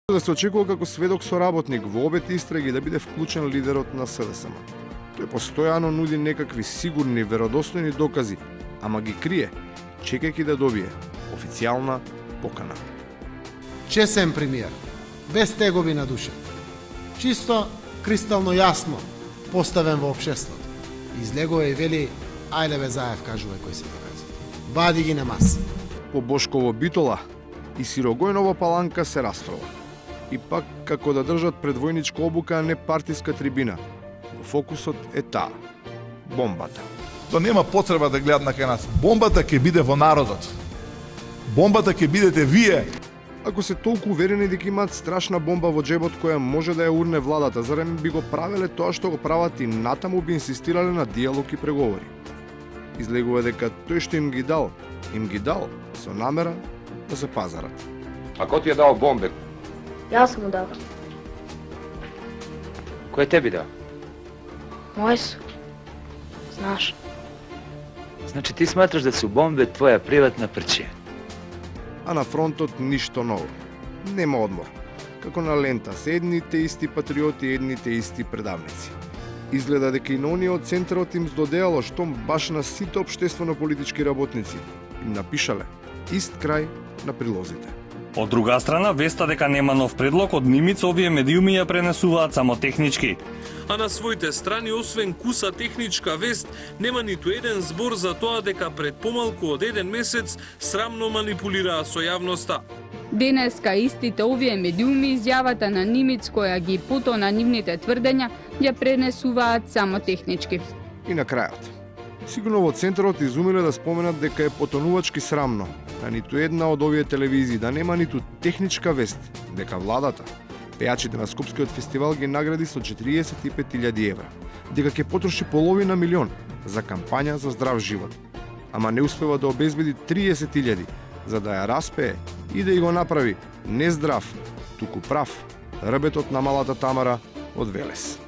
Да се очекува како сведок соработник во обете истраги да биде вклучен лидерот на СДСМ. Тој постојано нуди некакви сигурни, веродостојни докази, ама ги крие, чекајќи да добие официјална покана. Чесен премиер, без тегови на душа. Чисто, кристално јасно поставен во општеството. Излегува и вели, ајде бе Заев, кажува кој се доказа. Вади ги на маса. По Бошково Битола и Сирогојново Паланка се расправа. И пак како да држат предвојничка обука, а не партиска трибина. Во фокусот е таа – бомбата. То нема потреба да гледат на кај нас. Бомбата ќе биде во народот. Бомбата ќе бидете вие. Ако се толку уверени дека имаат страшна бомба во джебот која може да ја урне владата, зарем би го правеле тоа што го прават и натаму би инсистирале на диалог и преговори. Излегува дека тој што им ги дал со намера да се пазарат. А кој ти е дал бомбе? Јас сум му дал. Кој те би дал? Мој су. Знаш. Значи ти сматраш да се бомбе твоја приватна прчија? А на фронтот ништо ново. Нема одмор. Како на лента се едните исти патриоти, едните исти предавници. Изгледа дека и на оние од центарот им здодеало штом баш на сите општествено-политички работници им напишале ист крај на прилозите. Од друга страна, веста дека нема нов предлог од Нимиц, овие медиуми ја пренесуваат само технички. А на своите страни, освен куса техничка вест, нема ниту еден збор за тоа дека пред помалку од еден месец срамно манипулираа со јавноста. Денеска истите овие медиуми изјавата на Нимиц која ги потона нивните тврдења ја пренесуваат само технички. И на крајот. Сигурно во центарот изумиле да споменат дека е потонувачки срамно, а ниту една од овие телевизии да нема ниту техничка вест, дека владата, пејачите на Скопскиот фестивал ги награди со 45.000 евра, дека ќе потроши половина милион за кампања за здрав живот, ама не успева да обезбеди 30.000 за да ја распее и да ја го направи не здрав, туку прав, рбетот на малата Тамара од Велес.